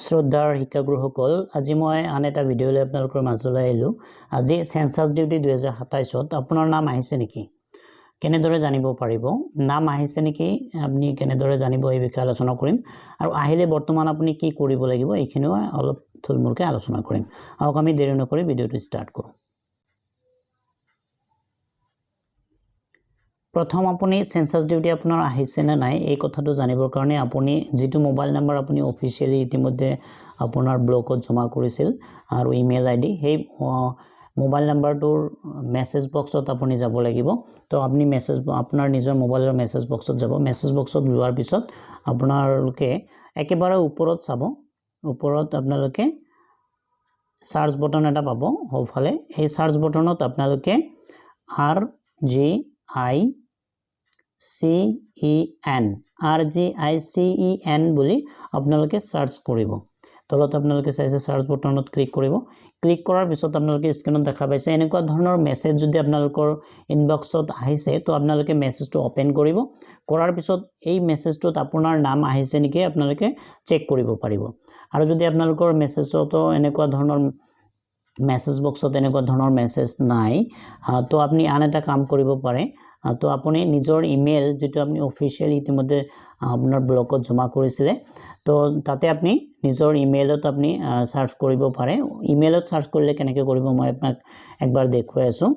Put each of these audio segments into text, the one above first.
শ্ৰদ্ধাৰ শিক্ষাগুৰুসকল আজি মই আন এটা ভিডিঅ' লৈ আপোনালোকৰ মাজলৈ আহিলোঁ। আজি সেন্সাস ডিউটি 2027 আপোনাৰ নাম আহিছে নেকি কেনেদৰে জানিব পাৰিব নাম আহিছে নেকি আপুনি কেনেদৰে জানিব এই বিষয়ে আলোচনা কৰিম আৰু আহিলে বৰ্তমান আপুনি কি কৰিব লাগিব এইখিনিও অলপ থুলমূলকৈ আলোচনা কৰিম। আহক আমি দেৰি নকৰি ভিডিঅ'টো ষ্টাৰ্ট কৰোঁ। প্ৰথম আপুনি সেন্সাস ডিউটি আপোনাৰ আহিছে না নাই এই কথাটো জানিবৰ কাৰণে আপুনি যেটো মোবাইল নাম্বাৰ আপুনি অফিচিয়ালি ইতিমধ্যে আপোনাৰ ব্লকত জমা কৰিছিল আৰু ইমেইল আইডি সেই মোবাইল নাম্বাৰটোৰ মেসেজ বক্সত আপুনি যাব লাগিব। তো আপুনি মেসেজ আপোনাৰ নিজৰ মোবাইলৰ মেসেজ বক্সত যাব। মেসেজ বক্সত যোৱাৰ পিছত আপোনালোকে একেবাৰে ওপৰত চাব, ওপৰত আপোনালোকে সাৰ্চ বটন এটা পাব হফালে। এই সাৰ্চ বটনত আপোনালোকে RGICEN বুলি আপোনালোকে সাৰ্চ কৰিব। তলত আপোনালোকে চাইছে সাৰ্চ বটনত ক্লিক কৰিব। ক্লিক কৰাৰ পিছত আপোনালোকে স্ক্ৰিনত দেখা পাইছে এনেকুৱা ধৰণৰ মেসেজ যদি আপোনালোকৰ ইনবক্সত আহিছে তো আপোনালোকে মেসেজটো ওপেন কৰিব। কৰাৰ পিছত এই মেসেজটোত আপোনাৰ নাম আহিছে নেকি আপোনালোকে চেক কৰিব পাৰিব। আৰু যদি আপোনালোকৰ মেসেজটো এনেকুৱা ধৰণৰ মেসেজ বক্সত এনেকুৱা ধৰণৰ মেসেজ নাই তো আপুনি আন এটা কাম কৰিব পাৰে। তো আপুনি নিজৰ ইমেইল যেটো আপুনি অফিচিয়ালি ইতিমধ্যে আপোনাৰ ব্লকত জমা কৰিছিলে তো তাতে আপুনি নিজৰ ইমেইলত আপুনি সাৰ্চ কৰিব পাৰে। ইমেইলত সাৰ্চ কৰিলে কেনেকৈ কৰিব মই আপোনাক একবাৰ দেখুৱাই আছো।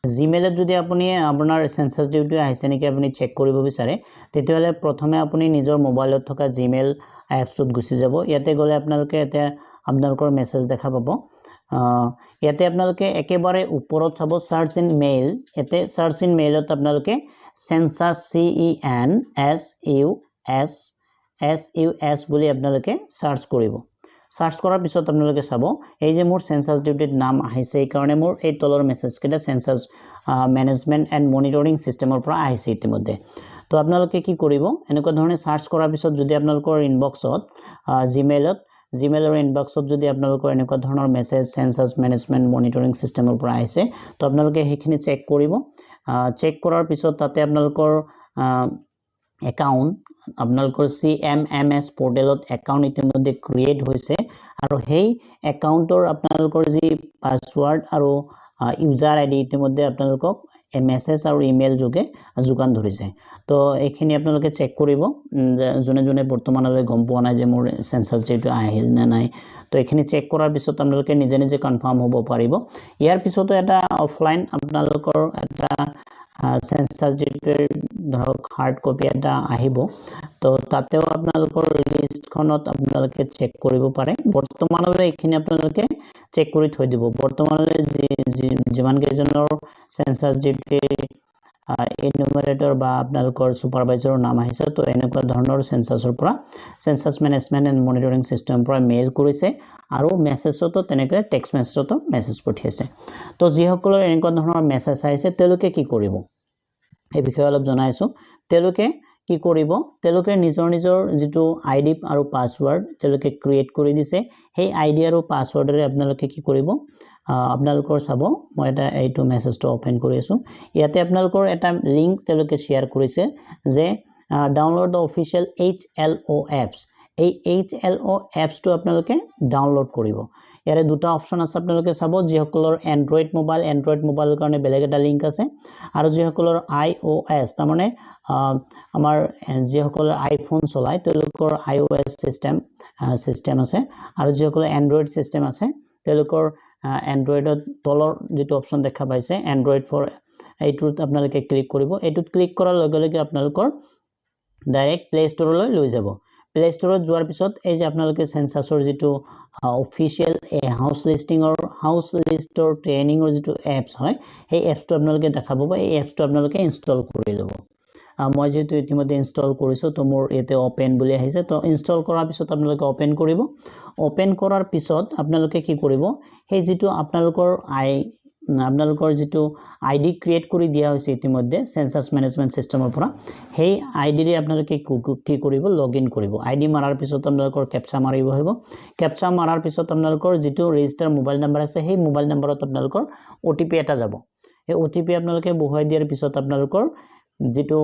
জিমেইলত যদি আপুনি আপোনাৰ সেন্সাস ডিউটি আহিছে নেকি আপুনি চেক কৰিব বিচাৰে তেতিয়াহলে প্ৰথমে আপুনি নিজৰ মোবাইলত থকা জিমেইল এপছটোত গুচি যাব। ইয়াতে গলে আপোনালোকে এতিয়া আপোনালোকৰ মেসেজ দেখা পাব। ইয়াতে আপোনালোকে একেবাৰে ওপৰত চাব সাৰ্চ ইন মেইল। এতে সাৰ্চ ইন মেইলত আপোনালোকে সেন্সাস CENSUS বুলি আপোনালোকে সাৰ্চ কৰিব। সাৰ্চ কৰাৰ পিছত আপোনালোকে চাব এই যে মোৰ সেন্সাস ডিউটিত নাম আহিছে এই কাৰণে মোৰ এই তলৰ মেসেজ কেটা সেন্সাস ম্যানেজমেন্ট এন্ড মনিটৰিং সিস্টেমৰ পৰা আহিছে ইতিমধ্যে। তো আপোনালোকে কি কৰিব এনেকুৱা ধৰণে সাৰ্চ কৰাৰ পিছত যদি আপোনালোকৰ ইনবক্সত জিমেইলৰ ইনবক্সত যদি আপোনালোকৰ এনেকুৱা ধৰণৰ মেসেজ সেন্সাস ম্যানেজমেন্ট মনিটৰিং সিস্টেমৰ পৰা আহিছে তো আপোনালোকে সেইখিনি চেক কৰিব। চেক কৰাৰ পিছত তাতে আপোনালোকৰ একাউন্ট আপোনালোকৰ CMMS পোৰ্টেলত একাউন্ট ইতিমধ্যে ক্ৰিয়েট হৈছে আৰু সেই একাউন্টৰ আপোনালোকৰ যি পাসওয়াৰ্ড আৰু ইউজাৰ আইডি ইতিমধ্যে আপোনালোকক মেসেজ আৰু ইমেইল যোগে যোগান ধৰিছে। তো এইখিনি আপোনালোকে চেক কৰিব জনে বৰ্তমানলৈ গম পোৱা নাই যে মোৰ সেন্সাস ডিউটি আহিল না নাই। তো এইখিনি চেক কৰাৰ পিছত আপোনালোকে নিজে নিজে কনফাৰ্ম হ'ব পাৰিব। ইয়াৰ পিছতো এটা অফলাইন আপোনালোকৰ এটা সেন্সাস ডিউটিৰ ধৰক হাৰ্ড কপি এটা আহিব। তো তাতেও আপোনালোকৰ লিষ্টখনত আপোনালোকে চেক কৰিব পাৰে। বৰ্তমানলৈ এইখিনি আপোনালোকে চেক কৰি থৈ দিব। বৰ্তমানলৈ যিমান কেইজনৰ সেন্সাস ডিউটিৰ এনুমাৰেটৰ বা আপোনালোকৰ সুপাৰভাইজাৰৰ নাম আহিছে তো এনেকুৱা ধৰণৰ সেন্সাসৰ পৰা census management and monitoring system পৰা মেইল কৰিছে আৰু মেসেজতো তেনেকৈ টেক্সট মেসেজতো মেসেজ পঠিয়াইছে। তো যিসকলৰ এনেকুৱা ধৰণৰ মেসেজ আহিছে তেওঁলোকে কি কৰিব এই বিষয়ে অলপ জনাইছো। তেওঁলোকে কি কৰিব তেওঁলোকে নিজৰ যেটো আইডি আৰু পাসওয়াৰ্ড তেওঁলোকে ক্ৰিয়েট কৰি দিছে। সেই আইডি আৰু পাসওয়াৰ্ডৰে আপোনালোকে কি কৰিব আপোনালোকৰ চাব মই এটা এইটো মেসেজটো ওপেন কৰি আছো। ইয়াতে আপোনালোকৰ এটা লিংক তেওঁলোকে শেয়াৰ কৰিছে যে download the official HLO apps. এই HLO এপছটো আপোনালোকে ডাউনলোড কৰিব। ইয়াৰে দুটা অপচন আছে আপোনালোকে চাব। যিসকলৰ এন্ড্ৰইড মোবাইলৰ কাৰণে বেলেগ এটা লিংক আছে আৰু যিসকলৰ iOS তাৰ মানে আমাৰ যিসকলৰ আইফোন চলায় তেওঁলোকৰ iOS সিস্টেম আছে আৰু যিসকলৰ এন্ড্ৰইড সিস্টেম আছে তেওঁলোকৰ এন্ড্ৰইডত তলৰ যেটো অপচন দেখা পাইছে এন্ড্ৰইড ফৰ এইটোত আপোনালোকে ক্লিক কৰিব। এইটোত ক্লিক কৰাৰ লগে লগে আপোনালোকৰ ডাইৰেক্ট প্লে ষ্টৰলৈ লৈ যাব। প্লে ষ্টৰত যোৱাৰ পিছত এই যে আপোনালোকে সেন্সাসৰ যেটো অফিচিয়েল হাউস লিষ্টৰ ট্ৰেইনিংৰ যেটো এপছ হয় সেই এপছটো আপোনালোকে দেখা পাব। এই এপছটো আপোনালোকে ইনষ্টল কৰি ল'ব। মই যেটো ইতিমধ্যে ইনষ্টল কৰিছো তো মোৰ এতে ওপেন বুলি আহিছে। তো ইনষ্টল কৰাৰ পিছত আপোনালোকে ওপেন কৰিব। ওপেন কৰাৰ পিছত আপোনালোকে কি কৰিব সেই যেটো আপোনালোকৰ যেটো আইডি ক্ৰিয়েট কৰি দিয়া হৈছে ইতিমধ্যে সেন্সাস ম্যানেজমেন্ট সিস্টেমৰ পৰা সেই আইডিৰে আপোনালোকে কি কৰিব লগইন কৰিব। আইডি মাৰাৰ পিছত আপোনালোকৰ ক্যাপচা মাৰিব হ'ব। ক্যাপচা মাৰাৰ পিছত আপোনালোকৰ যেটো ৰেজিষ্টাৰ মোবাইল নাম্বাৰ আছে সেই মোবাইল নাম্বাৰত আপোনালোকৰ OTP এটা যাব। এই OTP আপোনালোকে বহুৱাই দিয়াৰ পিছত আপোনালোকৰ যেটো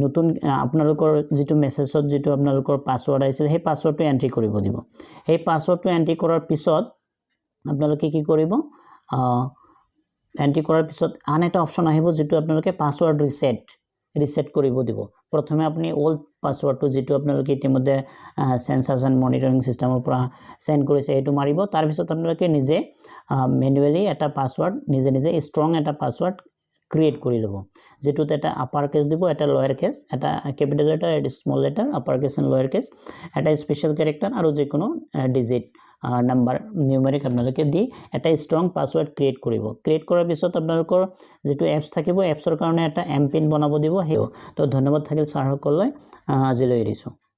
নতুন আপোনালোকৰ যেটো মেছেজত যেটো আপোনালোকৰ পাসওয়াৰ্ড আহিছিল সেই পাসওয়াৰ্ডটো এন্ট্ৰি কৰিব দিব সেই পাসওয়াৰ্ডটো এন্ট্ৰি কৰাৰ পিছত আপোনালোকে কি কৰিব এন্ট্ৰি কৰাৰ পিছত আন এটা অপচন আহিব যেটো আপোনালোকে পাসওয়াৰ্ড ৰিসেট কৰিব দিব প্ৰথমে আপুনি ওল্ড পাসওয়াৰ্ডটো যেটো আপোনালোকে ইতিমধ্যে সেন্সাস এন্ড মনিটৰিং সিস্টেমৰ পৰা সেন্ড কৰিছে এটো মাৰিব তাৰ পিছত আপোনালোকে নিজে ম্যানুয়ালি এটা পাসওয়াৰ্ড নিজে ষ্ট্ৰং এটা পাসওয়াৰ্ড ক্ৰিয়েট কৰি লব যেটোতে এটা আপাৰ কেস দিব এটা লোয়াৰ কেস এটা ক্যাপিটাল লেটাৰ এটা small letter upper case and lower case এটা স্পেশাল ক্যাৰেক্টাৰ আৰু যিকোনো ডিজিট নাম্বাৰ নিউমেৰিক আপোনালোকে দি এটা ষ্ট্ৰং পাসওয়াৰ্ড ক্ৰিয়েট কৰিব ক্ৰিয়েট কৰাৰ পিছত আপোনালোকৰ যেটো এপছ থাকিব এপছৰ কাৰণে এটা এমপিন বনাব দিব হেও তো ধন্যবাদ থাকিল ছাৰ সকললৈ আজিলৈ এৰিছো